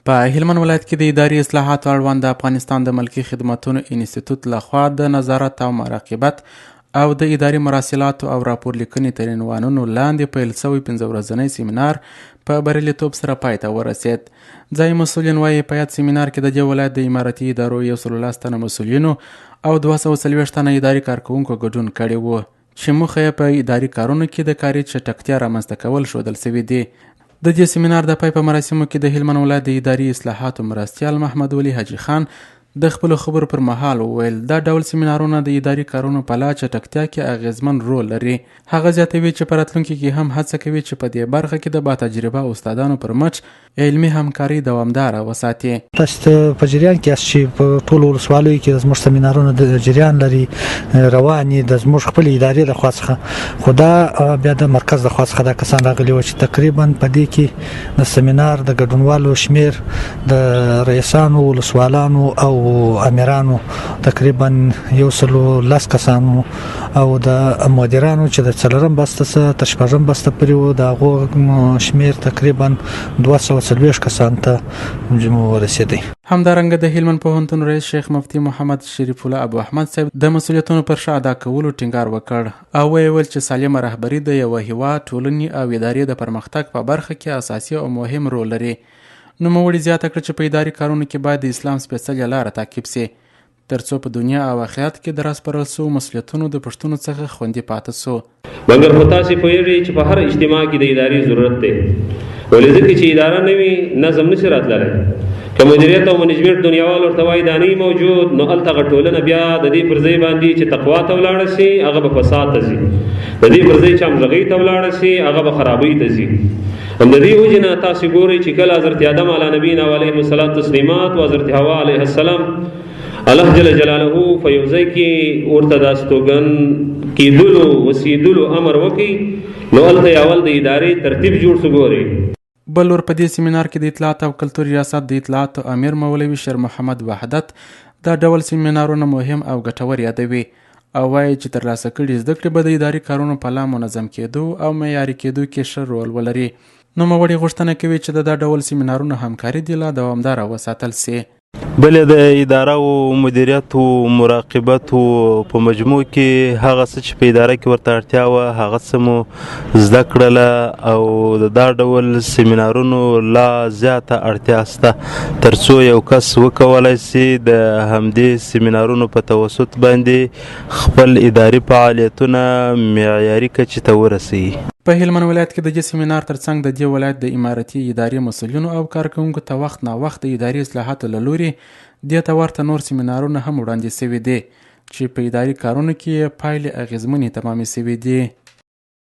په هلمند ولایت کې د اداري اصلاحاتو اړوند د افغانستان د ملکي خدمتونو انسټیټوت لخوا د نظارت او مراقبت او د اداري مراسلاتو او راپور لیکنې تر عنوانونو لاندې پیل شوی 15 ورځنی سیمینار په بریالیتوب سره پای ته ورسید. ځایي مسؤلین وایي په یاد سیمینار کې د دې ولایت د امارتي ادارو 110 تنه مسؤلینو او 240 تنه اداري کارکوونکو ګډون کړی و چې موخه یې په اداري کارونو کې د کاري چټکتیا رامنځته کول ښودل شوي دي. د دې سیمینار د پای په مراسمو کې د هلمند ولایت د اداري اصلاحاتو مرستیال محمد ولی حاجي خان د خپلو خبرو پر مهال وویل دا ډول سیمینارونه د اداري کارونو په لا چټکتیا کې اغیزمن رول لري. هغه زیاتوي چې په راتلونکي کې هم هڅه کوي چې په دې برخه کې د با تجربه استادانو پر مټ علمي همکاري دوامداره وساتي. تاسو په جریان کې چې په ټولو ولسوالیو کې زموږ سیمینارونه د جریان لري رواني د زموږ خپل ادارې د خاصه خدا بیا د مرکز د خاصه د کسان راغلي و چې تقریبا په دې کې د سیمینار د ګډونوالو شمیر د رئیسانو ولسوالانو او امیرانو تقریبا 110 کسانو او د مدیرانو چې د څلورم بسته څخه تر شپږم بسته پورې د هغو شمیر تقریبا 240 کسان ته ورسېدی. همدارنګه د هلمند پوهنتون رئیس شیخ مفتي محمد شریف الله ابو احمد صاحب د مسؤلیتونو پر ښه ادا کولو ټینګار وکړ او ویل چې سالمه رهبري د یو هیواد ټولنې او ادارې د پرمختګ په برخه کې اساسي او مهم رول لري. نوموړي زیاته کړه چې په اداري کارونو کې باید د اسلام سپېڅلې لاره تعقیب سي ترڅو په دنیا او آخرت کې د راسپارل سوو مسؤلیتونو د پوښتنو څخه خوندي پاتې سو. مګر خو تاسې پوهېږئ چې په هر اجتماع کې د ادارې ضرورت دی ولې ځکه چې اداره نه وي نظم نشي راتللی. که مدیریت او منیجمنټ دنیاوال ورته وایي دا نه موجود نو هلته هغه ټولنه بیا د دې پر ځای باندې چې تقوا ته ولاړه شي هغه به فساد ته ځي، د دې پر ځای چې همغږۍ ته ولاړه شي هغه به خرابۍ ته ځي. هم د دې وجې نه تاسې ګورئ چې کله حضرت آدم علی نبینا علیهم الصلاة تسلیمات او حضرت حوا علیه السلام الله جل جلاله په یو ځای کې ورته د استوګن کېدلو وسیدلو امر وکړي نو هلته یې اول د ادارې ترتیب جوړ شو. ګورئ بل ور په دې سیمینار کې د اطلاعات او کلتور ریاست د اطلاعاتو امیر مولوي شیر محمد وحدت دا ډول سیمینارونه مهم او ګټور یادوي او وایي چې ترلاسه کړي زده کړې به د اداري کارونو په لا منظم کېدو او معیاري کېدو کې ښه رول ولري. نوموړي غوښتنه کوي چې د دا ډول سیمینارونو همکاري دې لا دوامداره وساتل سي. بلې د اداره او مدیریت او مراقبت په مجموع کې هغه څه چې په اداره کې ورته اړتیا وه هغه څه مو زده کړله او د دا ډول سیمینارونو لا زیاته اړتیا شته ترڅو یو کس وکولی سي د همدې سیمینارونو په توسط باندې خپل اداري فعالیتونه معیاري کچې ته ورسوي. په هلمند ولایت کې د دې سیمینار ترڅنګ د دې ولایت د امارتي اداري مسؤلینو او کارکوونکو ته وخت نا وخت د اداري اصلاحاتو له لوري دې ته ورته نور سیمینارونه هم وړاندې شوي دي چې په اداري کارونو کې پایلې اغیزمنې تمامې شوي دي.